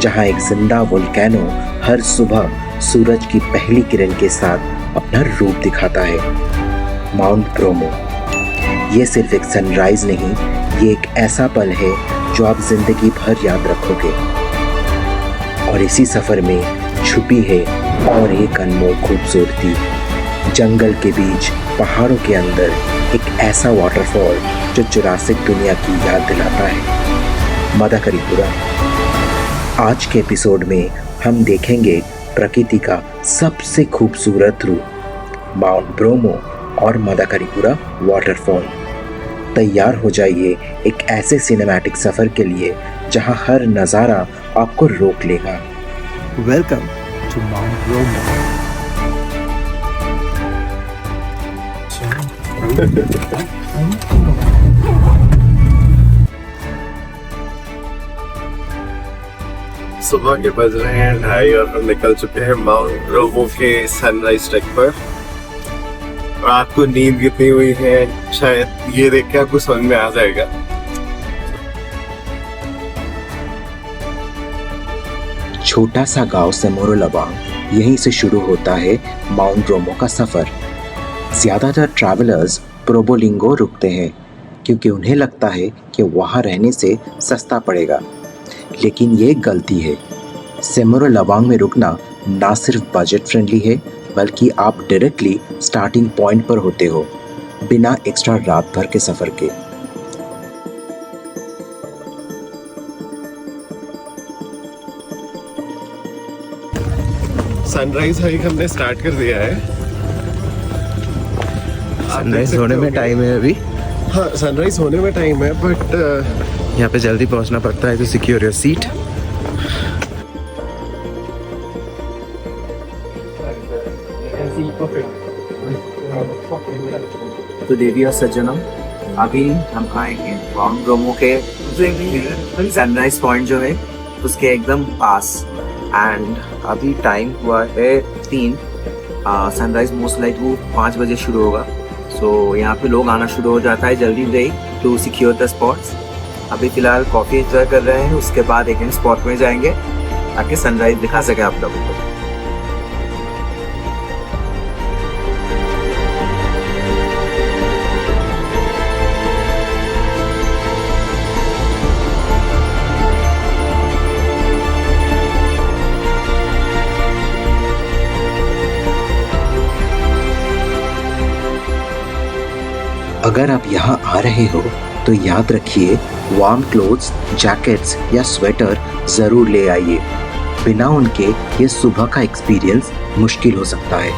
जहां एक जिंदा वोल्केनो हर सुबह सूरज की पहली किरण के साथ अपना रूप दिखाता है। माउंट ब्रोमो ये सिर्फ एक सनराइज नहीं, ये एक ऐसा पल है जो आप जिंदगी भर याद रखोगे। और इसी सफर में छुपी है और एक अनमोल खूबसूरती। जंगल के बीच पहाड़ों के अंदर एक ऐसा वाटरफॉल जो जुरासिक दुनिया की याद दिलाता है, मदाकरीपुरा। आज के एपिसोड में हम देखेंगे प्रकृति का सबसे खूबसूरत रूप, माउंट ब्रोमो और मदाकरीपुरा वाटरफॉल। तैयार हो जाइए एक ऐसे सिनेमैटिक सफर के लिए जहां हर नज़ारा आपको रोक लेगा। Welcome to Mount Bromo. सुबह के बज रहे हैं 2:30 और हम निकल चुके हैं माउंट ब्रोमो के सनराइज ट्रैक पर। रात को नींद कितनी हुई है शायद ये देख के आपको समझ में आ जाएगा। छोटा सा गांव सेमोरोलवांग, यहीं से शुरू होता है माउंट ब्रोमो का सफर। ज्यादातर ट्रैवलर्स प्रोबोलिंगो रुकते हैं क्योंकि उन्हें लगता है कि वहां रहने से सस्ता पड़ेगा, लेकिन ये गलती है। सेमोरोलवांग में रुकना ना सिर्फ बजट फ्रेंडली है, बल्कि आप डायरेक्टली स्टार्टिंग पॉइंट पर होते हो, बिना एक्स्ट्रा रात भर के सफर के। सनराइज हाइक हमने स्टार्ट कर दिया है। सनराइज होने में टाइम है अभी। हाँ, सनराइज होने में टाइम है, बट यहाँ पे जल्दी पहुँचना पड़ता है तो सिक्योर योर सीट। तो देवी और सज्जनों, अभी हम आएंगे माउंट ब्रोमो के सनराइज पॉइंट जो है उसके एकदम पास। एंड अभी टाइम हुआ है 3। सनराइज मोस्ट लाइक वो 5 बजे शुरू होगा। सो यहाँ पे लोग आना शुरू हो जाता है जल्दी से टू सिक्योर द स्पॉट्स। अभी फिलहाल कॉफ़ी एंजॉय कर रहे हैं, उसके बाद एक स्पॉट में जाएंगे ताकि सनराइज दिखा सके आप लोगों को। अगर आप यहाँ आ रहे हो तो याद रखिए, वार्म क्लोथ्स, जैकेट्स या स्वेटर ज़रूर ले आइए। बिना उनके ये सुबह का एक्सपीरियंस मुश्किल हो सकता है।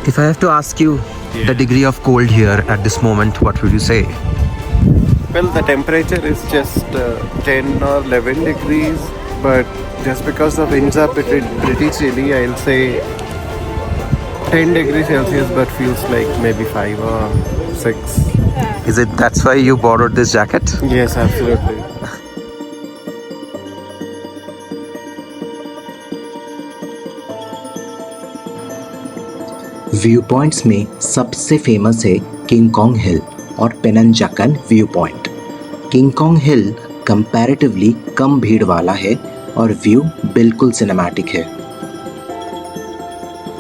If I have to ask you the degree of cold here at this moment, what would you say? well, the temperature is just 10 or 11 degrees, but just because the winds are pretty chilly, I'll say 10 degrees Celsius, but feels like maybe 5 or 6. Is it that's why you borrowed this jacket? Yes, absolutely. View points में सबसे famous है king Kong हिल और पेनंजाकन view point. King Kong हिल comparatively कम भीड़ वाला है और view बिल्कुल cinematic है।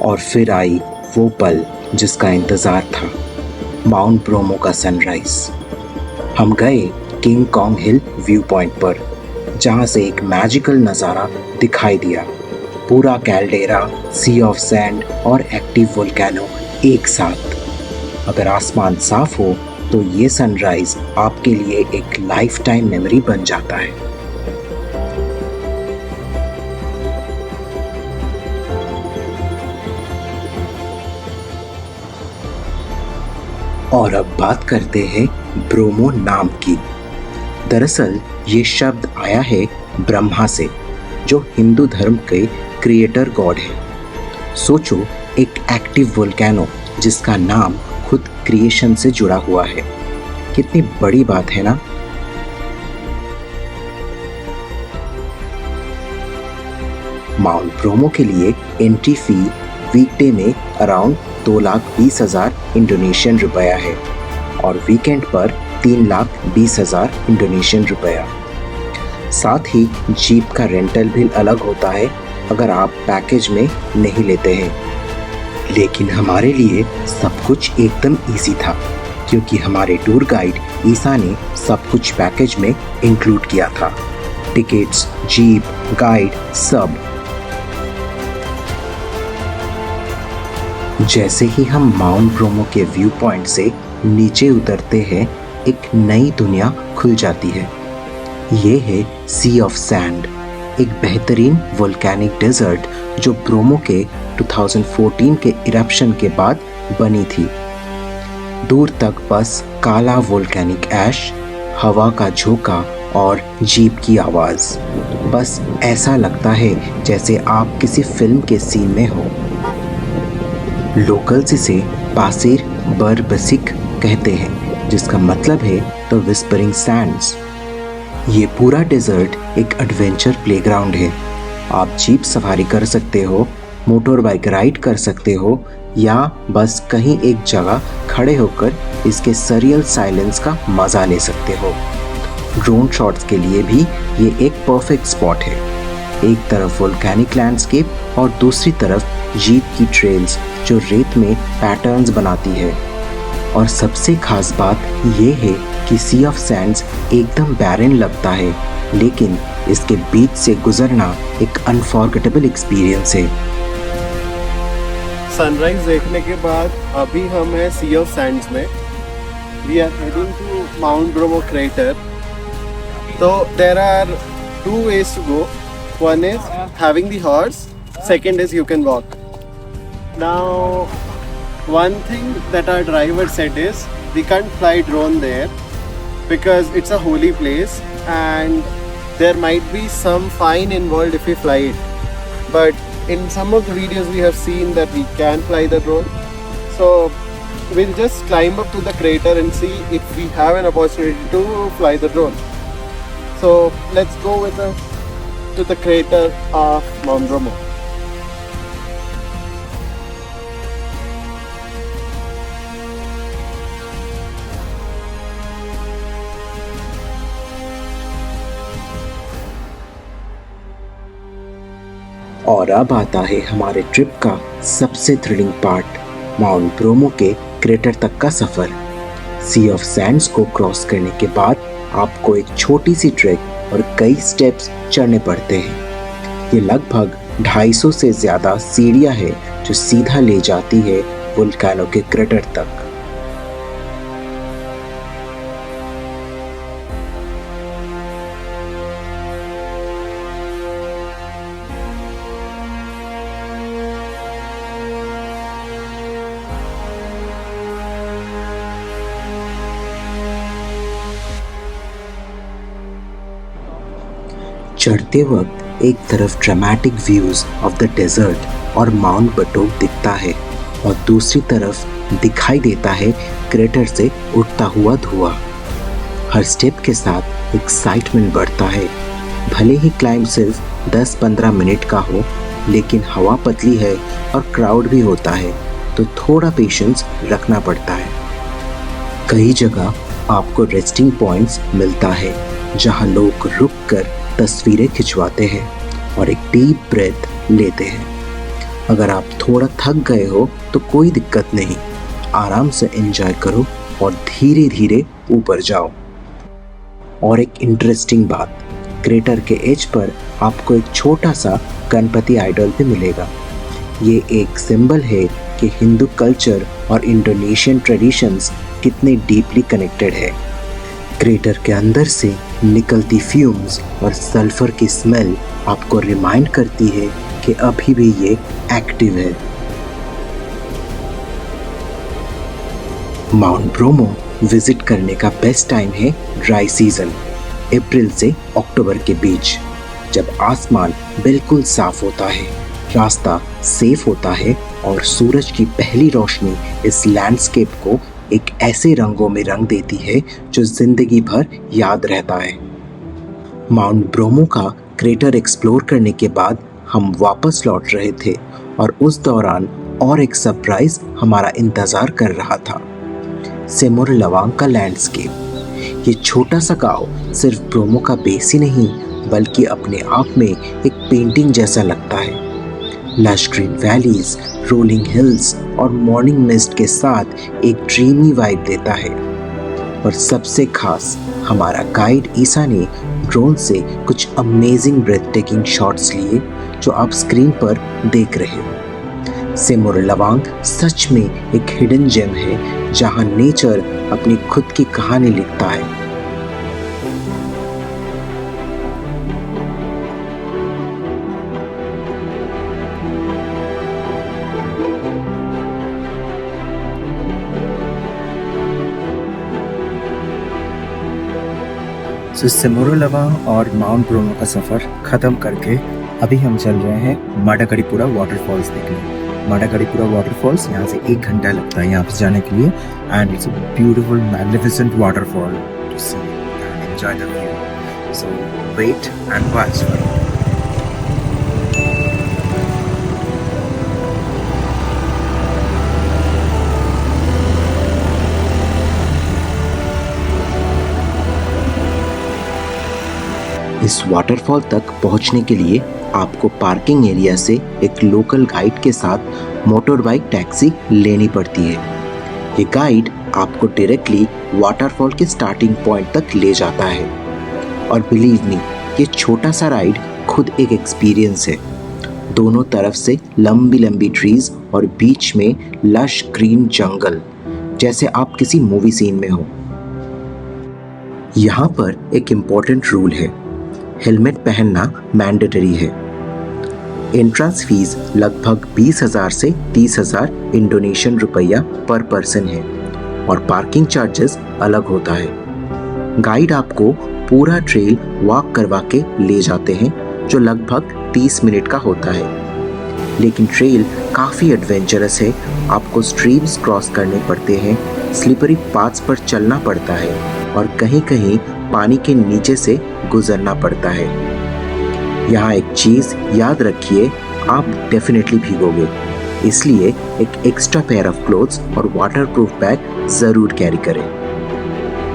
और फिर आई वो पल जिसका इंतज़ार था, माउंट ब्रोमो का सनराइज। हम गए किंग कॉन्ग हिल व्यू पॉइंट पर, जहाँ से एक मैजिकल नज़ारा दिखाई दिया। पूरा कैल्डेरा, सी ऑफ सैंड और एक्टिव वोल्केनो एक साथ। अगर आसमान साफ हो तो ये सनराइज आपके लिए एक लाइफ टाइम मेमोरी बन जाता है। और अब बात करते हैं ब्रोमो नाम की। दरअसल ये शब्द आया है ब्रह्मा से, जो हिंदू धर्म के क्रिएटर गॉड है। सोचो, एक एक्टिव वोल्केनो जिसका नाम खुद क्रिएशन से जुड़ा हुआ है। कितनी बड़ी बात है ना। माउंट ब्रोमो के लिए एंट्री फी वीकडे में अराउंड 2,20,000 इंडोनेशियन रुपया है और वीकेंड पर 3,20,000 इंडोनेशियन रुपया। साथ ही जीप का रेंटल भी अलग होता है अगर आप पैकेज में नहीं लेते हैं। लेकिन हमारे लिए सब कुछ एकदम इजी था क्योंकि हमारे टूर गाइड ईसा ने सब कुछ पैकेज में इंक्लूड किया था, टिकट्स, जीप, गाइड, सब। जैसे ही हम माउंट ब्रोमो के व्यू पॉइंट से नीचे उतरते हैं, एक नई दुनिया खुल जाती है। ये है सी ऑफ सैंड, एक बेहतरीन वोल्केनिक डेजर्ट जो ब्रोमो के 2014 के इरप्शन के बाद बनी थी। दूर तक बस काला वोल्केनिक ऐश, हवा का झोंका और जीप की आवाज़। बस ऐसा लगता है जैसे आप किसी फिल्म के सीन में हो। लोकल्स इसे पासेर बरबसिक कहते हैं, जिसका मतलब है द विस्परिंग सैंड्स। ये पूरा डेजर्ट एक एडवेंचर प्लेग्राउंड है। आप जीप सवारी कर सकते हो, मोटर बाइक राइड कर सकते हो या बस कहीं एक जगह खड़े होकर इसके सरियल साइलेंस का मज़ा ले सकते हो। ड्रोन शॉट्स के लिए भी ये एक परफेक्ट स्पॉट है। एक तरफ वोल्केनिक लैंडस्केप और दूसरी तरफ जीप की ट्रेल्स जो रेत में पैटर्न्स बनाती है। और सबसे खास बात ये है कि सी ऑफ सैंड्स एकदम बैरन लगता है, लेकिन इसके बीच से गुजरना एक अनफॉरगेटेबल एक्सपीरियंस है। सनराइज देखने के बाद अभी हम हैं सी ऑफ सैंड्स में। We are heading to Mount Bromo crater. तो there are 2 ways to go. One is having the horse, second is you can walk. Now, one thing that our driver said is we can't fly drone there because it's a holy place and there might be some fine involved if we fly it. But in some of the videos we have seen that we can fly the drone. So we'll just climb up to the crater and see if we have an opportunity to fly the drone. So let's go with us to the crater of Mount Bromo. और अब आता है हमारे trip का सबसे thrilling part, mount bromo के crater तक का सफ़र। सी ऑफ सैंड्स को क्रॉस करने के बाद आपको एक छोटी सी ट्रैक और कई स्टेप्स चढ़ने पड़ते हैं। ये लगभग 250 से ज़्यादा सीढ़ियाँ हैं जो सीधा ले जाती है वोल्केनो के क्रेटर तक। चढ़ते वक्त एक तरफ dramatic views of the desert और माउंट बटोक दिखता है और दूसरी तरफ दिखाई देता है क्रेटर से उठता हुआ धुआं। हर स्टेप के साथ एक्साइटमेंट बढ़ता है। भले ही क्लाइंब सिर्फ 10-15 मिनट का हो, लेकिन हवा पतली है और क्राउड भी होता है, तो थोड़ा पेशेंस रखना पड़ता है। कई जगह आपको रेस्टिंग पॉइंट्स मिलता है जहां लोग रुक कर तस्वीरें खिंचवाते हैं और एक डीप ब्रेथ लेते हैं। अगर आप थोड़ा थक गए हो तो कोई दिक्कत नहीं, आराम से एंजॉय करो और धीरे धीरे ऊपर जाओ। और एक इंटरेस्टिंग बात, क्रेटर के एज पर आपको एक छोटा सा गणपति आइडल भी मिलेगा। ये एक सिंबल है कि हिंदू कल्चर और इंडोनेशियन ट्रेडिशंस कितने डीपली कनेक्टेड है। क्रेटर के अंदर से निकलती फ्यूम्स और सल्फर की स्मेल आपको रिमाइंड करती है कि अभी भी ये एक्टिव है। माउंट ब्रोमो विजिट करने का बेस्ट टाइम है ड्राई सीजन, अप्रैल से अक्टूबर के बीच, जब आसमान बिल्कुल साफ होता है, रास्ता सेफ होता है और सूरज की पहली रोशनी इस लैंडस्केप को एक ऐसे रंगों में रंग देती है जो जिंदगी भर याद रहता है। माउंट ब्रोमो का क्रेटर एक्सप्लोर करने के बाद हम वापस लौट रहे थे और उस दौरान और एक सरप्राइज हमारा इंतज़ार कर रहा था, सेमोर लवांग का लैंडस्केप। ये छोटा सा गांव सिर्फ ब्रोमो का बेस ही नहीं बल्कि अपने आप में एक पेंटिंग जैसा लगता है। Lush green valleys, rolling hills और मॉर्निंग मिस्ट के साथ एक ड्रीमी वाइब देता है। और सबसे खास हमारा गाइड ईसा ने ड्रोन से कुछ अमेजिंग ब्रेथ टेकिंग शॉट्स लिए जो आप स्क्रीन पर देख रहे हो। सेमोर लवांग सच में एक हिडन जेम है जहां नेचर अपनी खुद की कहानी लिखता है। सो सेमोरोलवांग और माउंट ब्रोमो का सफ़र ख़त्म करके अभी हम चल रहे हैं माडाकरीपुरा वाटरफॉल्स देखने। माडाकरीपुरा वाटरफॉल्स यहाँ से 1 घंटा लगता है यहाँ पे जाने के लिए and it's a beautiful magnificent waterfall to see and enjoy the view. So wait and watch for it. इस वाटरफॉल तक पहुंचने के लिए आपको पार्किंग एरिया से एक लोकल गाइड के साथ मोटर बाइक टैक्सी लेनी पड़ती है। ये गाइड आपको डायरेक्टली वाटरफॉल के स्टार्टिंग पॉइंट तक ले जाता है और बिलीव मी ये छोटा सा राइड खुद एक एक्सपीरियंस है। दोनों तरफ से लंबी लंबी ट्रीज और बीच में लश ग्रीन जंगल जैसे आप किसी मूवी सीन में हो। यहाँ पर एक इम्पोर्टेंट रूल है, हेलमेट पहनना मैंडेटरी है। एंट्रेंस फीस लगभग 20,000 से 30,000 इंडोनेशियन रुपया पर पर्सन है और पार्किंग चार्जेस अलग होता है। गाइड आपको पूरा ट्रेल वॉक करवा के ले जाते हैं जो लगभग 30 मिनट का होता है, लेकिन ट्रेल काफ़ी एडवेंचरस है। आपको स्ट्रीम्स क्रॉस करने पड़ते हैं, स्लिपरी पाथ्स पर चलना पड़ता है और कहीं कहीं पानी के नीचे से गुजरना पड़ता है। यहाँ एक चीज़ याद रखिए, आप डेफिनेटली भीगोगे, इसलिए एक एक्स्ट्रा पेयर ऑफ क्लोथ्स और वाटरप्रूफ बैग ज़रूर कैरी करें।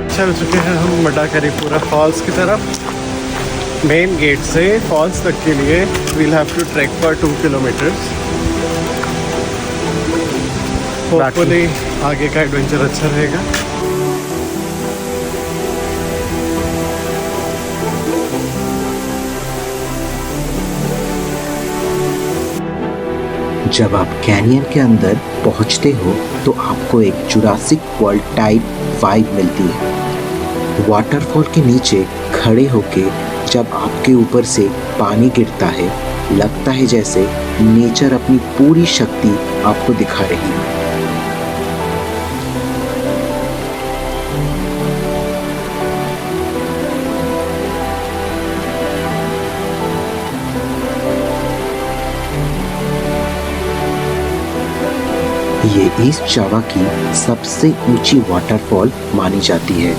चल चुके हैं हम माडाकरीपुरा फॉल्स की तरफ। मेन गेट से फॉल्स तक के लिए we'll have to trek for 2 kilometres. Hopefully आगे का एडवेंचर अच्छा रहेगा। जब आप कैनियन के अंदर पहुंचते हो तो आपको एक जुरासिक वर्ल्ड टाइप वाइब मिलती है। वाटरफॉल के नीचे खड़े होके जब आपके ऊपर से पानी गिरता है, लगता है जैसे नेचर अपनी पूरी शक्ति आपको दिखा रही है। ये ईस्ट जावा की सबसे ऊंची वाटरफॉल मानी जाती है।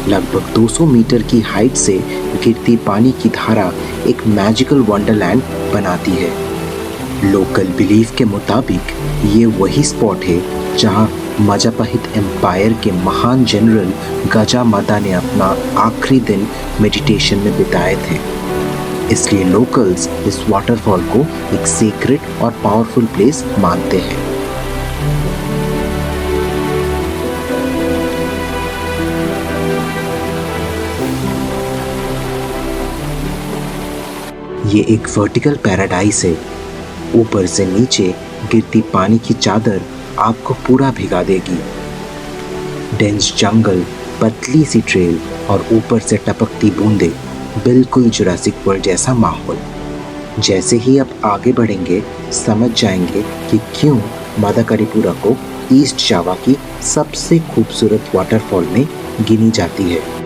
लगभग 200 मीटर की हाइट से गिरती पानी की धारा एक मैजिकल वंडरलैंड बनाती है। लोकल बिलीफ के मुताबिक ये वही स्पॉट है जहां मजापहित एम्पायर के महान जनरल गजा मदा ने अपना आखिरी दिन मेडिटेशन में बिताए थे। इसलिए लोकल्स इस वाटरफॉल को एक सीक्रेट और पावरफुल प्लेस मानते हैं। ये एक वर्टिकल पैराडाइस है। ऊपर से नीचे गिरती पानी की चादर आपको पूरा भिगा देगी। डेंस जंगल, पतली सी ट्रेल और ऊपर से टपकती बूंदें, बिल्कुल जुरासिक वर्ल्ड जैसा माहौल। जैसे ही आप आगे बढ़ेंगे समझ जाएंगे कि क्यों मादाकरीपुरा को ईस्ट जावा की सबसे खूबसूरत वाटरफॉल में गिनी जाती है।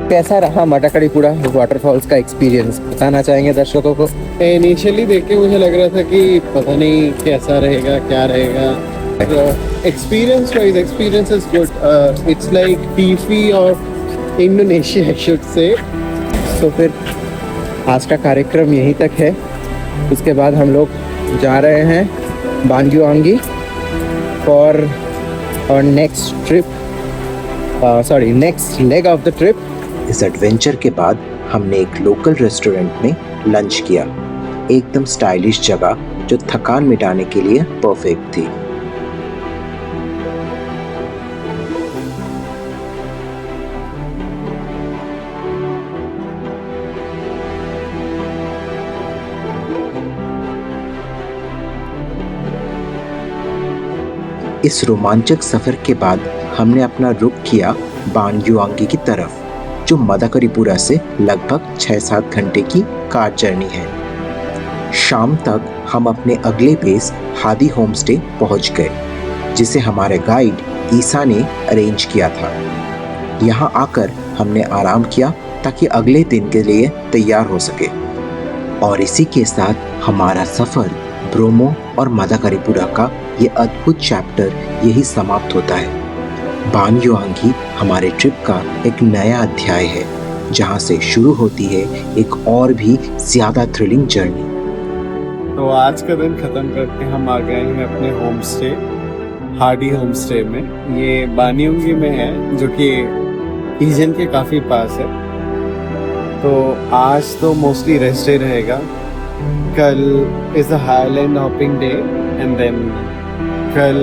कैसा रहा मडकड़ीपुरा वाटरफॉल्स का एक्सपीरियंस बताना चाहेंगे दर्शकों को? इनिशियली देख के मुझे लग रहा था कि पता नहीं कैसा रहेगा, क्या रहेगा. Experience wise, experience is good. It's like Fifi of Indonesia, I should say. तो फिर आज का कार्यक्रम यहीं तक है. उसके बाद हम लोग जा रहे हैं बानगुआंगी फॉर और next leg of the trip. इस एडवेंचर के बाद हमने एक लोकल रेस्टोरेंट में लंच किया. एकदम स्टाइलिश जगह जो थकान मिटाने के लिए परफेक्ट थी. इस रोमांचक सफर के बाद हमने अपना रुख किया बानगुआंगी की तरफ, जो मडकड़ीपुरा से लगभग 6-7 घंटे की कार जर्नी है. शाम तक हम अपने अगले बेस हादी होमस्टे पहुंच गए, जिसे हमारे गाइड ईसा ने अरेंज किया था. यहां आकर हमने आराम किया ताकि अगले दिन के लिए तैयार हो सके. और इसी के साथ हमारा सफर ब्रोमो और मडकड़ीपुरा का ये अद्भुत चैप्टर यही समाप्त होता है. बानगुआंगी हमारे ट्रिप का एक नया अध्याय है, जहां से शुरू होती है एक और भी ज्यादा थ्रिलिंग जर्नी. तो आज का दिन खत्म करके हम आ गए हैं अपने home stay, Hardy home stay में. ये बानगुआंगी में है, जो कि ईजन के काफ़ी पास है. तो आज तो मोस्टली रेस्ट डे रहेगा. कल is a highland hopping day and then कल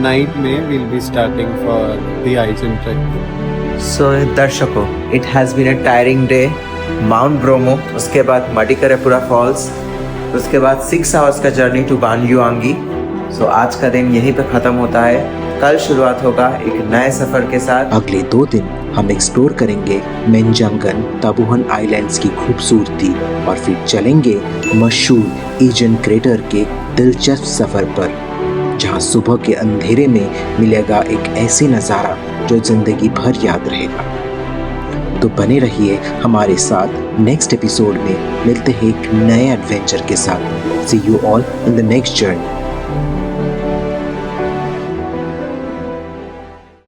नाइट में will be starting for the Ijen track. So दर्शकों, it has been a tiring day. Mount Bromo, उसके बाद मडकड़ीपुरा फॉल्स, उसके बाद 6 आवर्स का जर्नी टू बानगुआंगी. सो आज का दिन यहीं पे ख़त्म होता है. कल शुरुआत होगा एक नए सफ़र के साथ. अगले 2 दिन हम एक्सप्लोर करेंगे मेंजांगन ताबूहन आइलैंड्स की खूबसूरती और फिर चलेंगे मशहूर ईजन क्रेटर के दिलचस्प सफ़र पर, जहां सुबह के अंधेरे में मिलेगा एक ऐसी नज़ारा जो जिंदगी भर याद रहेगा. तो बने रहिए हमारे साथ. नेक्स्ट एपिसोड में मिलते हैं एक नए एडवेंचर के साथ. See you all in the next journey.